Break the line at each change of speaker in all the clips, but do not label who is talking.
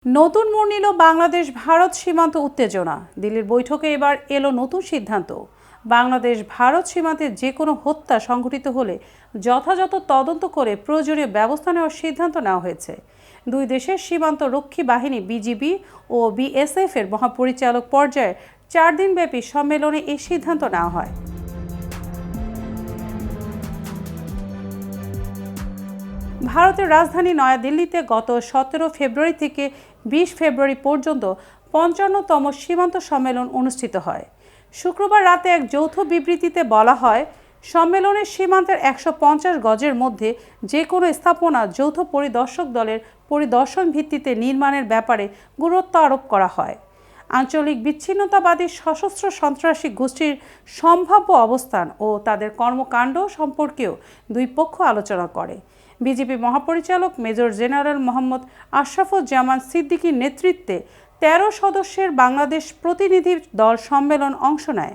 নতুন মোড় নিল বাংলাদেশ ভারত সীমান্ত উত্তেজনা। দিল্লির বৈঠকে এবার এলো নতুন সিদ্ধান্ত। বাংলাদেশ ভারত সীমান্তে যে কোনো হত্যা সংঘটিত হলে যথাযথ তদন্ত করে প্রয়োজনীয় ব্যবস্থা নেওয়ার সিদ্ধান্ত নেওয়া হয়েছে। দুই দেশের সীমান্ত রক্ষী বাহিনী বিজিবি ও বিএসএফ এর মহাপরিচালক পর্যায়ে 4 দিনব্যাপী সম্মেলনে এই সিদ্ধান্ত নেওয়া হয়। ভারতের রাজধানী নয়াদিল্লিতে গত 17 ফেব্রুয়ারি থেকে 20 ফেব্রুয়ারি পর্যন্ত 55তম সীমান্ত সম্মেলন অনুষ্ঠিত হয়। শুক্রবার রাতে এক যৌথ বিবৃতিতে বলা হয়, সম্মেলনের সীমান্তের 150 গজের মধ্যে যে কোনো স্থাপনা যৌথ পরিদর্শক দলের পরিদর্শন ভিত্তিতে নির্মাণের ব্যাপারে গুরুত্ব আরোপ করা হয়। আঞ্চলিক বিচ্ছিন্নতাবাদী সশস্ত্র সন্ত্রাসী গোষ্ঠীর সম্ভাব্য অবস্থান ও তাদের কর্মকাণ্ড সম্পর্কেও দুই পক্ষ আলোচনা করে। বিজেপি মহাপরিচালক মেজর জেনারেল মোহাম্মদ আশরাফুজ্জামান সিদ্দিকীর নেতৃত্বে 13 সদস্যের বাংলাদেশ প্রতিনিধি দল সম্মেলন অংশ নেয়।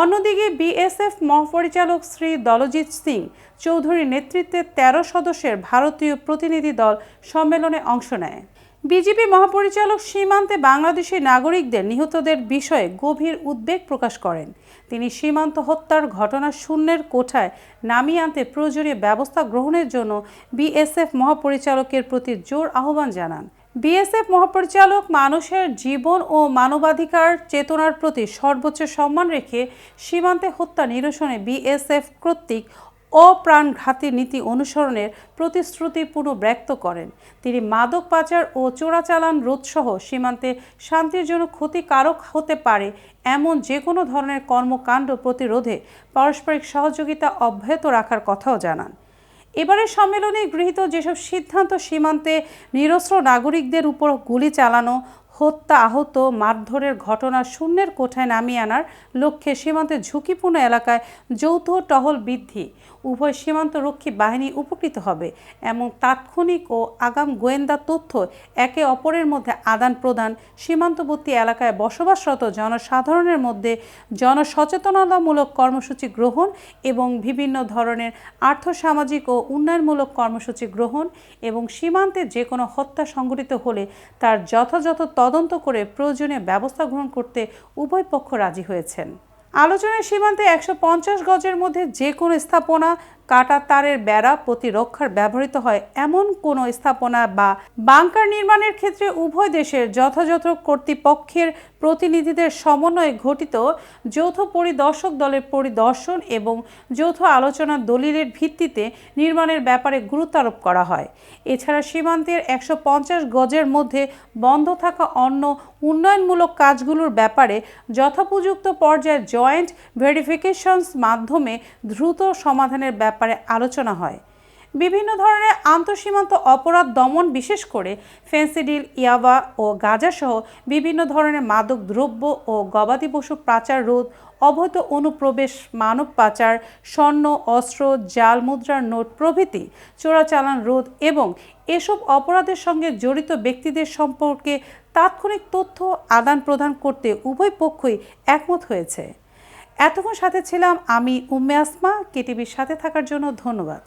অন্যদিকে বিএসএফ মহাপরিচালক শ্রী দলজিৎ সিং চৌধুরীর নেতৃত্বে 13 সদস্যের ভারতীয় প্রতিনিধি দল সম্মেলনে অংশ নেয়। বিজেপি মহাপরিচালক সীমান্তে বাংলাদেশি নাগরিকদের নিহতদের বিষয়ে গভীর উদ্বেগ প্রকাশ করেন। তিনি সীমান্ত হত্যার ঘটনা শূন্যের কোঠায় নামিয়ে আনতে প্রয়োজনীয় ব্যবস্থা গ্রহণের জন্য বিএসএফ মহাপরিচালকের প্রতি জোর আহ্বান জানান। বিএসএফ মহাপরিচালক মানুষের জীবন ও মানবাধিকার চেতনার প্রতি সর্বোচ্চ সম্মান রেখে সীমান্তে হত্যা নিরসনে বিএসএফ কর্তৃক অপ্রাণঘাতী নীতি অনুসরণের প্রতিশ্রুতি পুনর্ব্যক্ত করেন। তিনি মাদক পাচার ও চোরাচালান রোধসহ সীমান্তে শান্তির জন্য ক্ষতিকারক হতে পারে এমন যে কোনো ধরনের কর্মকাণ্ড প্রতিরোধে পারস্পরিক সহযোগিতা অব্যাহত রাখার কথাও জানান। এবারের সম্মেলনে গৃহীত যেসব সিদ্ধান্ত সীমান্তে নিরস্ত্র নাগরিকদের উপর গুলি চালানো, হত্যা, আহত, মারধরের ঘটনা শূন্যের কোঠায় নামিয়ে আনার লক্ষ্যে সীমান্তের ঝুঁকিপূর্ণ এলাকায় যৌথ টহল বৃদ্ধি, উভয় সীমান্তরক্ষী বাহিনী উপকৃত হবে এবং তাৎক্ষণিক ও আগাম গোয়েন্দা তথ্য একে অপরের মধ্যে আদান প্রদান, সীমান্তবর্তী এলাকায় বসবাসরত জনসাধারণের মধ্যে জনসচেতনতামূলক কর্মসূচি গ্রহণ এবং বিভিন্ন ধরনের আর্থসামাজিক ও উন্নয়নমূলক কর্মসূচি গ্রহণ এবং সীমান্তে যে কোনো হত্যা সংঘটিত হলে তার যথাযথ তদন্ত করে প্রয়োজনীয় ব্যবস্থা গ্রহণ করতে উভয় পক্ষ রাজি হয়েছেন। আলোচনায় সীমান্তে 150 গজের মধ্যে যে কোনো স্থাপনা কাটা তারের বেড়া প্রতিরক্ষার ব্যবহৃত হয় এমন কোনো স্থাপনা বা বাংকার নির্মাণের ক্ষেত্রে উভয় দেশের যথাযথ কর্তৃপক্ষের প্রতিনিধিদের সমন্বয়ে গঠিত যৌথ পরিদর্শক দলের পরিদর্শন এবং যৌথ আলোচনার দলিলের ভিত্তিতে নির্মাণের ব্যাপারে গুরুত্ব আরোপ করা হয়। এছাড়া সীমান্তের 150 গজের মধ্যে বন্ধ থাকা অন্য উন্নয়নমূলক কাজগুলোর ব্যাপারে যথোপযুক্ত পর্যায়ে জয়েন্ট ভেরিফিকেশনস মাধ্যমে দ্রুত সমাধানের ব্যাপারে আলোচনা হয়। বিভিন্ন ধরনের আন্তঃসীমান্ত অপরাধ দমন, বিশেষ করে ফেন্সিডিল, ইয়াবা ও গাঁজাসহ বিভিন্ন ধরনের মাদক দ্রব্য ও গবাদি পশু পাচার রোধ, অবৈধ অনুপ্রবেশ, মানব পাচার, স্বর্ণ, অস্ত্র, জাল মুদ্রার নোট প্রভৃতি চোরাচালান রোধ এবং এসব অপরাধের সঙ্গে জড়িত ব্যক্তিদের সম্পর্কে তাৎক্ষণিক তথ্য আদান প্রদান করতে উভয় পক্ষই একমত হয়েছে। এতক্ষণ সাথে ছিলাম আমি উম্মে আসমা। কেটিভির সাথে থাকার জন্য ধন্যবাদ।